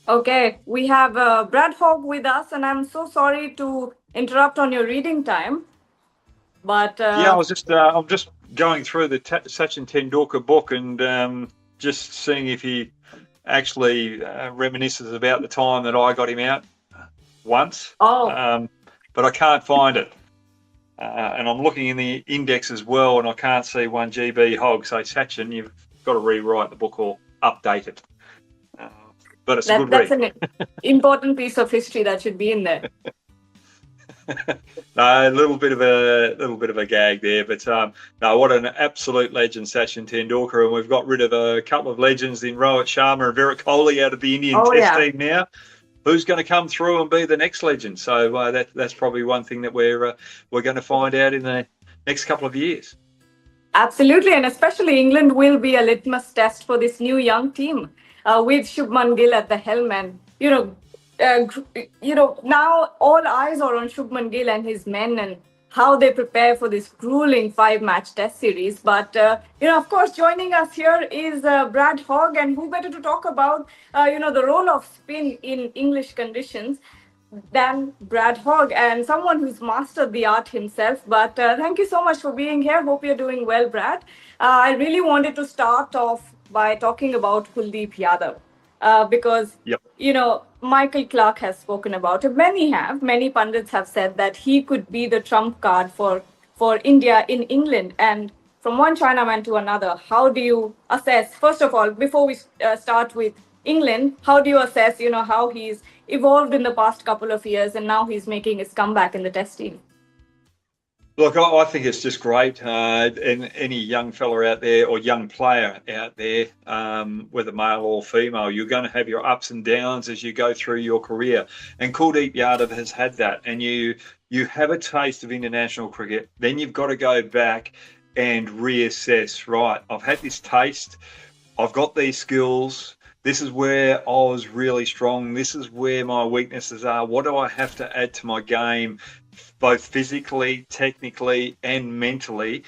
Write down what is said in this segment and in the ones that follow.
Okay, we have Brad Hogg with us, and I'm so sorry to interrupt on your reading time, but Yeah, I'm just going through the Sachin Tendulkar book and just seeing if he actually reminisces about the time that I got him out once, oh, um, but I can't find it. And I'm looking in the index as well, and I can't see 1 GB Hogg. So Sachin, you've got to rewrite the book or update it. Uh, but it's a good that's read. an important piece of history that should be in there. No, a little bit of a gag there, but no, what an absolute legend, Sachin Tendulkar, and we've got rid of a couple of legends in Rohit Sharma and Virat Kohli out of the Indian Oh Test yeah, team now. Who's going to come through and be the next legend? So that's probably one thing that we're going to find out in the next couple of years. absolutely, and especially England will be a litmus test for this new young team with Shubman Gill at the helm, and now all eyes are on Shubman Gill and his men and how they prepare for this grueling five-match Test series. But of course, joining us here is Brad Hogg, and who better to talk about the role of spin in English conditions than Brad Hogg, and someone who's mastered the art himself. But thank you so much for being here. Hope you're doing well, Brad. I really wanted to start off by talking about Kuldeep Yadav because, Yep. Michael Clark has spoken about it. Many pundits have said that he could be the trump card for India in England. And from one Chinaman to another, how do you assess, first of all, before we start with England, how do you assess, how he's evolved in the past couple of years and now he's making his comeback in the Test team? Look, I think it's just great. And any young fella out there or young player out there, whether male or female, you're going to have your ups and downs as you go through your career. And Kuldeep Yadav has had that. And you have a taste of international cricket, then you've got to go back and reassess. Right, I've had this taste. I've got these skills. This is where I was really strong. This is where my weaknesses are. What do I have to add to my game, both physically, technically, and mentally,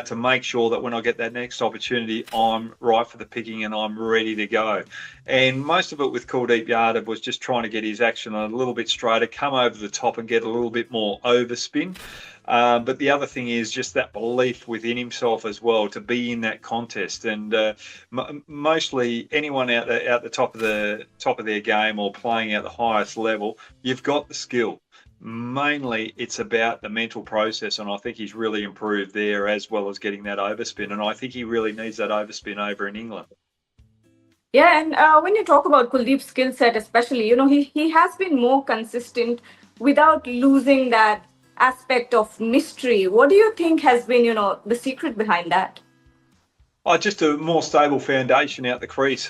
to make sure that when I get that next opportunity, I'm right for the picking and I'm ready to go. And most of it with Kuldeep Yadav was just trying to get his action a little bit straighter, come over the top and get a little bit more overspin. But the other thing is just that belief within himself as well to be in that contest. And mostly anyone out there, out the top of their game or playing at the highest level, you've got the skill. Mainly, it's about the mental process, and I think he's really improved there as well as getting that overspin. And I think he really needs that overspin over in England. Yeah, and when you talk about Kuldeep's skill set, especially, he has been more consistent without losing that aspect of mystery. What do you think has been, the secret behind that? Oh, just a more stable foundation out the crease.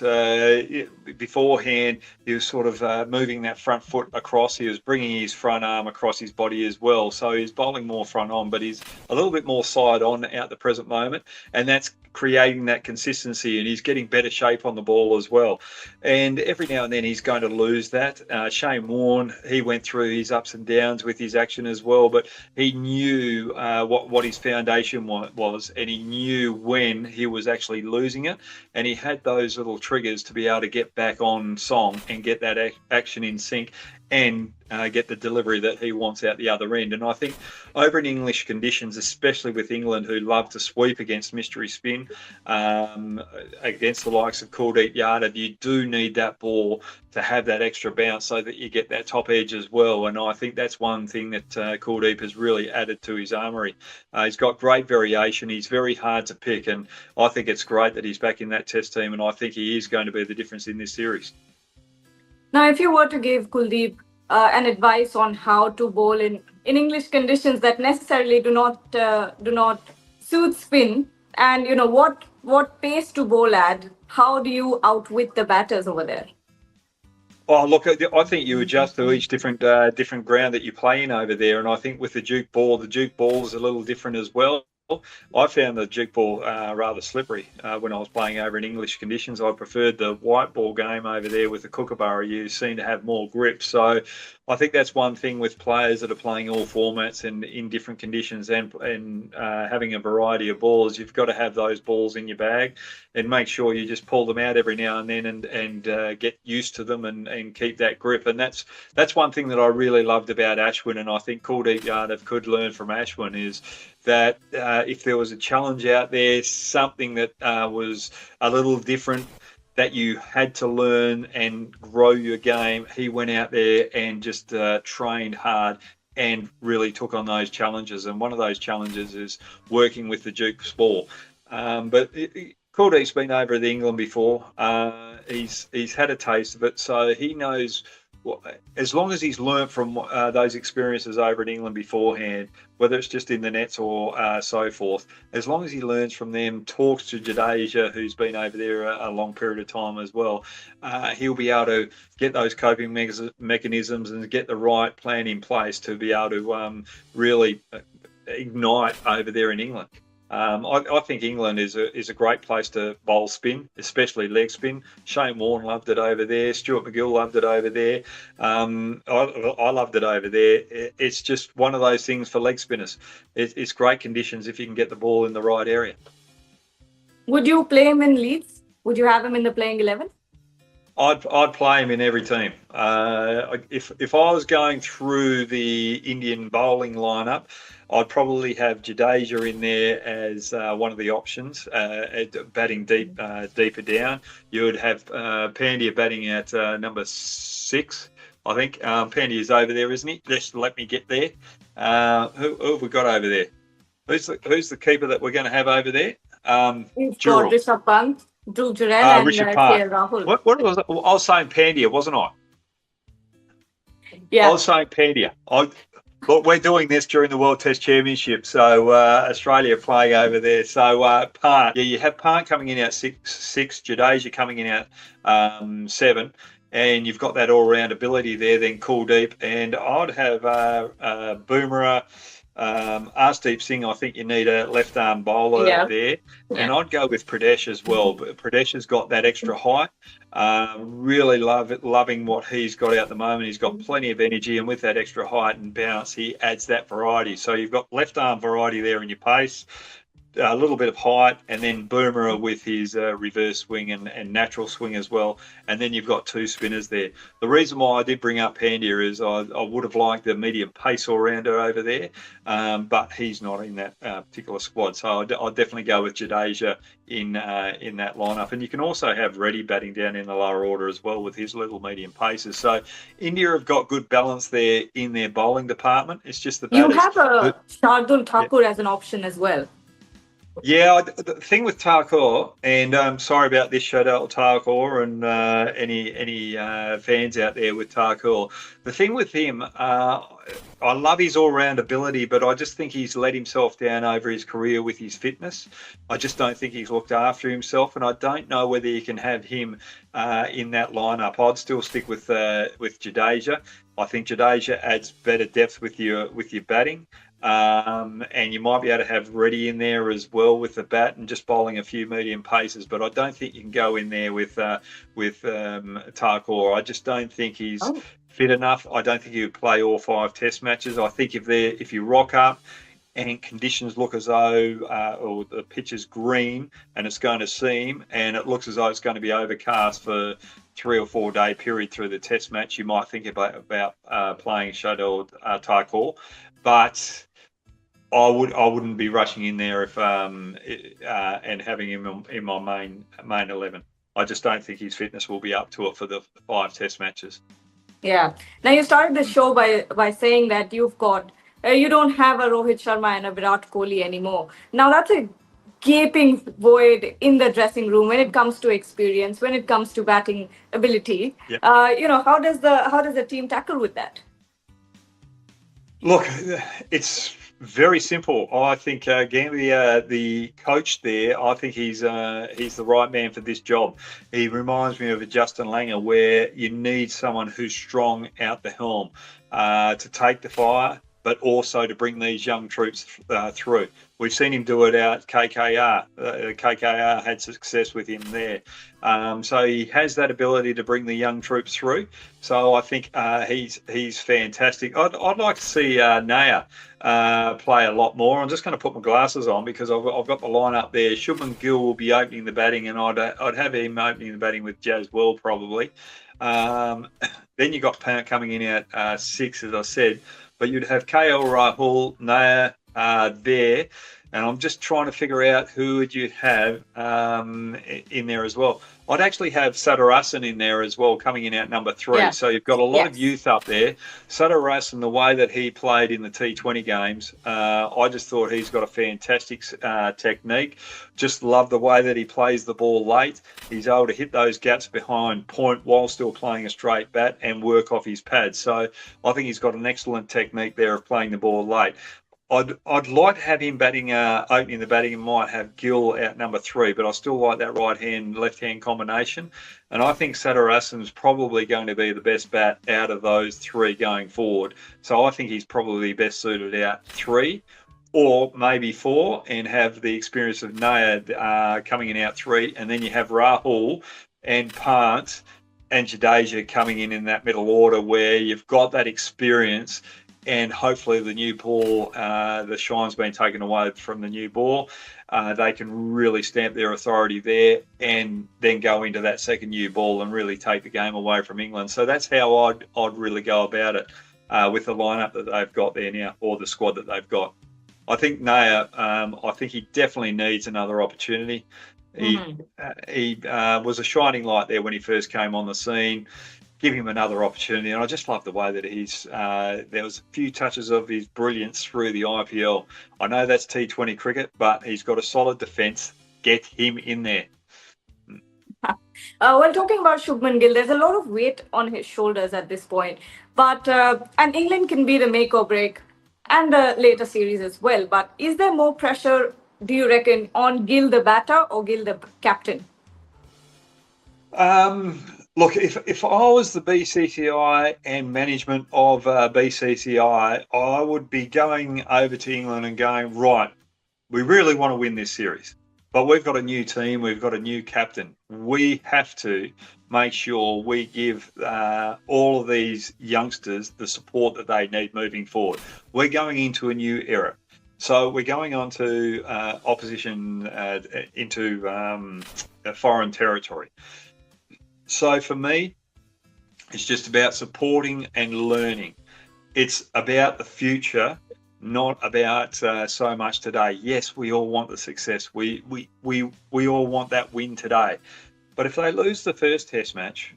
Beforehand, he was sort of moving that front foot across. He was bringing his front arm across his body as well. So he's bowling more front on, but he's a little bit more side on at the present moment. And that's creating that consistency, and he's getting better shape on the ball as well. And every now and then he's going to lose that. Shane Warne, he went through his ups and downs with his action as well, but he knew what his foundation was, and he knew when he was actually losing it, and he had those little triggers to be able to get back on song and get that action in sync and get the delivery that he wants out the other end. And I think over in English conditions, especially with England, who love to sweep against mystery spin, against the likes of Kuldeep Yadav, you do need that ball to have that extra bounce so that you get that top edge as well. And I think that's one thing that Kuldeep has really added to his armoury. He's got great variation. He's very hard to pick. And I think it's great that he's back in that Test team. And I think he is going to be the difference in this series. Now, if you were to give Kuldeep an advice on how to bowl in English conditions that necessarily do not suit spin, and what pace to bowl at, how do you outwit the batters over there? Oh, look, I think you adjust to each different ground that you play in over there, and I think with the Duke ball is a little different as well. I found the Duke ball rather slippery when I was playing over in English conditions. I preferred the white ball game over there with the Kookaburra. You seem to have more grip. So I think that's one thing with players that are playing all formats and in different conditions and having a variety of balls. You've got to have those balls in your bag and make sure you just pull them out every now and then and get used to them and keep that grip. And that's one thing that I really loved about Ashwin, and I think Kuldeep Yadav could learn from Ashwin, is that if there was a challenge out there, something that was a little different that you had to learn and grow your game, he went out there and just trained hard and really took on those challenges. And one of those challenges is working with the Duke's ball. But Kuldeep's been over to England before. He's had a taste of it, so he knows. As long as he's learnt from those experiences over in England beforehand, whether it's just in the nets or so forth, as long as he learns from them, talks to Jadeja, who's been over there a long period of time as well, he'll be able to get those coping mechanisms and get the right plan in place to be able to really ignite over there in England. I think England is a great place to bowl spin, especially leg spin. Shane Warne loved it over there. Stuart McGill loved it over there. I loved it over there. It's just one of those things for leg spinners. It's great conditions if you can get the ball in the right area. Would you play him in Leeds? Would you have him in the playing 11? I'd play him in every team. If I was going through the Indian bowling lineup, I'd probably have Jadeja in there as one of the options, batting deeper down. You would have Pandya batting at number 6. I think Pandya's over there, isn't he? Just let me get there. Who have we got over there? Who's the keeper that we're going to have over there? We've got Rishabh Pant, Dhruv Jurel and KL Rahul. What was it? I was saying Pandya, wasn't I? Yeah. I was saying Pandya. Look, we're doing this during the World Test Championship, so Australia playing over there. So Pant, you have Pant coming in at 6, Jadeja coming in at 7, and you've got that all-round ability there. Then Kuldeep, and I'd have Bumrah. Arshdeep Singh, I think you need a left arm bowler there, and I'd go with Pradesh as well. But Pradesh has got that extra height. Really loving what he's got out at the moment. He's got plenty of energy, and with that extra height and bounce, he adds that variety. So you've got left arm variety there in your pace, a little bit of height, and then Bumrah with his reverse swing and natural swing as well. And then you've got 2 spinners there. The reason why I did bring up Pandya is I would have liked the medium pace all-rounder over there, but he's not in that particular squad. So I'd definitely go with Jadeja in that lineup. And you can also have Reddy batting down in the lower order as well with his little medium paces. So India have got good balance there in their bowling department. It's just the batters. You have Shardul Thakur as an option as well. Yeah, the thing with Thakur, and I'm sorry about this, Shardul Thakur, and any fans out there with Thakur. The thing with him, I love his all-round ability, but I just think he's let himself down over his career with his fitness. I just don't think he's looked after himself, and I don't know whether you can have him in that lineup. I'd still stick with Jadeja. I think Jadeja adds better depth with your batting. And you might be able to have Reddy in there as well with the bat and just bowling a few medium paces. But I don't think you can go in there with Thakur. I just don't think he's fit enough. I don't think he would play all 5 Test matches. I think if you rock up and conditions look as though, or the pitch is green and it's going to seam, and it looks as though it's going to be overcast for 3 or 4 day period through the Test match, you might think about playing Shardul Thakur. But I wouldn't be rushing in there if and having him in my main 11. I just don't think his fitness will be up to it for the 5 Test matches. Yeah. Now you started the show by saying that you've got you don't have a Rohit Sharma and a Virat Kohli anymore. Now that's a gaping void in the dressing room when it comes to experience, when it comes to batting ability. Yep. How does the team tackle with that? Look, it's very simple. I think Gambia, the coach there, I think he's the right man for this job. He reminds me of a Justin Langer, where you need someone who's strong out the helm to take the fire, but also to bring these young troops through. We've seen him do it out KKR. KKR had success with him there. So he has that ability to bring the young troops through. So I think he's fantastic. I'd like to see Naya play a lot more. I'm just going to put my glasses on because I've got the lineup there. Shubman Gill will be opening the batting, and I'd have him opening the batting with Jazwell probably. Then you got coming in at 6, as I said, but you'd have KL Rahul, Naya there, and I'm just trying to figure out who would you have in there as well. I'd actually have Sadarasan in there as well, coming in at number 3. Yeah. So you've got a lot of youth up there. Sadarasan, the way that he played in the T20 games, I just thought he's got a fantastic technique. Just love the way that he plays the ball late. He's able to hit those gaps behind point while still playing a straight bat and work off his pads. So I think he's got an excellent technique there of playing the ball late. I'd like to have him batting, opening the batting, and might have Gill at number 3, but I still like that right-hand, left-hand combination. And I think Sadarasan's probably going to be the best bat out of those 3 going forward. So I think he's probably best suited out 3 or maybe 4, and have the experience of Naya coming in out 3. And then you have Rahul and Pant and Jadeja coming in that middle order, where you've got that experience. And hopefully the new ball, the shine's been taken away from the new ball. They can really stamp their authority there and then go into that second new ball and really take the game away from England. So that's how I'd really go about it with the lineup that they've got there now, or the squad that they've got. I think Naya, I think he definitely needs another opportunity. He was a shining light there when he first came on the scene. Give him another opportunity, and I just love the way that there was a few touches of his brilliance through the IPL. I know that's T20 cricket, but he's got a solid defence. Get him in there. Well, talking about Shubman Gill, there's a lot of weight on his shoulders at this point, but and England can be the make or break, and the later series as well. But is there more pressure, do you reckon, on Gill the batter or Gill the captain? Look, if I was the BCCI and management of BCCI, I would be going over to England and going, right, we really want to win this series, but we've got a new team, we've got a new captain. We have to make sure we give all of these youngsters the support that they need moving forward. We're going into a new era. So we're going on to opposition into foreign territory. So for me, it's just about supporting and learning. It's about the future, not about so much today. Yes, we all want the success. We all want that win today. But if they lose the first test match,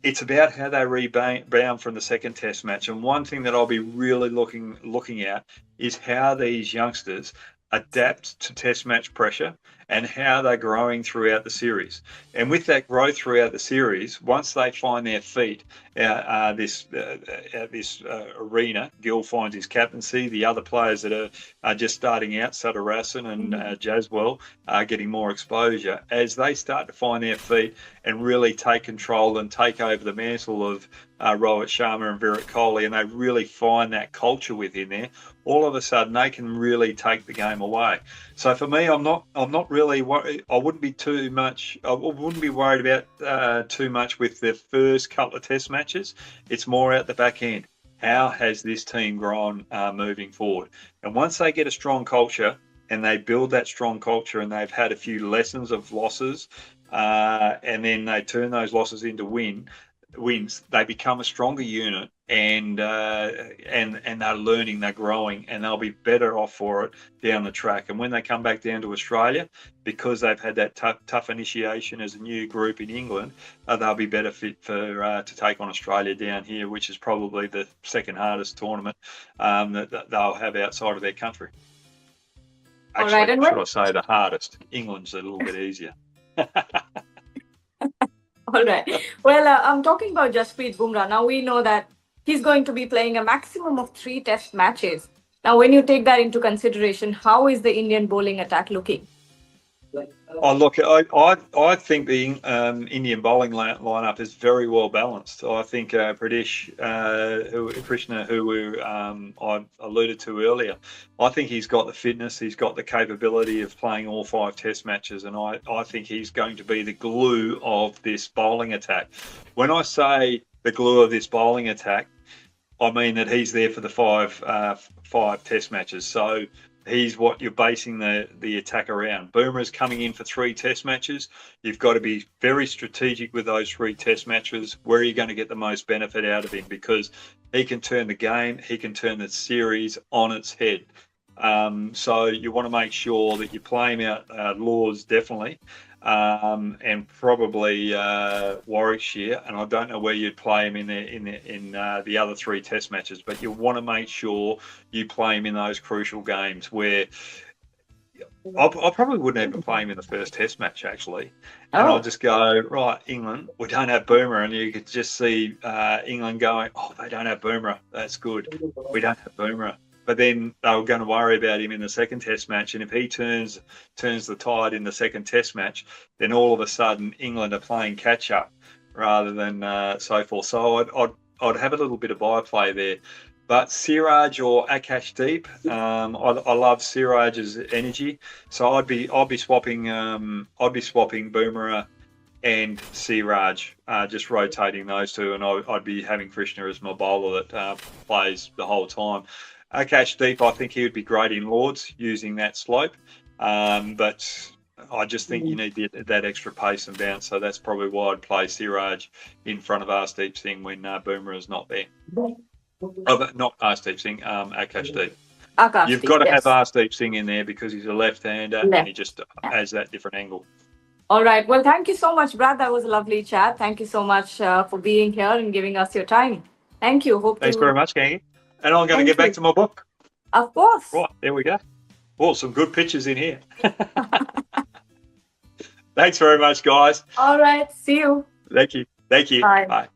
it's about how they rebound from the second test match. And one thing that I'll be really looking at is how these youngsters adapt to test match pressure and how they're growing throughout the series. And with that growth throughout the series, once they find their feet at this arena, Gill finds his captaincy. The other players that are just starting out, Sadarasan and Jazwell, are getting more exposure. As they start to find their feet and really take control and take over the mantle of Rohit Sharma and Virat Kohli, and they really find that culture within there, all of a sudden they can really take the game away. So for me, I'm not really worried. I wouldn't be worried about too much with the first couple of test matches. It's more at the back end. How has this team grown moving forward? And once they get a strong culture and they build that strong culture, and they've had a few lessons of losses, and then they turn those losses into wins, they become a stronger unit, and they're learning, they're growing, and they'll be better off for it down the track. And when they come back down to Australia, because they've had that tough initiation as a new group in England, they'll be better fit to take on Australia down here, which is probably the second hardest tournament that they'll have outside of their country. Actually, should I say the hardest? England's a little bit easier. All right. Well, I'm talking about Jasprit Bumrah. Now we know that he's going to be playing a maximum of 3 test matches. Now, when you take that into consideration, how is the Indian bowling attack looking? Oh, look, I think the Indian bowling lineup is very well balanced. I think Krishna, I alluded to earlier, I think he's got the fitness, he's got the capability of playing all 5 Test matches, and I think he's going to be the glue of this bowling attack. When I say the glue of this bowling attack, I mean that he's there for the five Test matches. So he's what you're basing the attack around. Bumrah's coming in for 3 Test matches. You've got to be very strategic with those 3 Test matches. Where are you going to get the most benefit out of him? Because he can turn the game, he can turn the series on its head. So you want to make sure that you play him out Lords definitely, and probably Warwickshire. And I don't know where you'd play him in the other 3 Test matches, but you want to make sure you play him in those crucial games where I probably wouldn't even play him in the first Test match actually, and I'll just go, right, England, we don't have Bumrah, and you could just see England going, oh, they don't have Bumrah, that's good, we don't have Bumrah. But then they were going to worry about him in the second Test match, and if he turns the tide in the second Test match, then all of a sudden England are playing catch up rather than so forth. So I'd have a little bit of byplay there. But Siraj or Akashdeep, I love Siraj's energy, so I'd be swapping Bumrah and Siraj, just rotating those two, and I'd be having Krishna as my bowler that plays the whole time. Akashdeep, I think he would be great in Lords using that slope, but I just think you need that extra pace and bounce, so that's probably why I'd play Siraj in front of Arshdeep Singh when Bumrah is not there. Oh, but not Arshdeep Singh, Akashdeep. You've got to have Arshdeep Singh in there because he's a left-hander and he just has that different angle. All right. Well, thank you so much, Brad. That was a lovely chat. Thank you so much for being here and giving us your time. Thank you. Thanks very much, Kangi. And I'm going to get back to my book. Of course. Right, there we go. Oh, some good pictures in here. Thanks very much, guys. All right. See you. Thank you. Bye. Bye.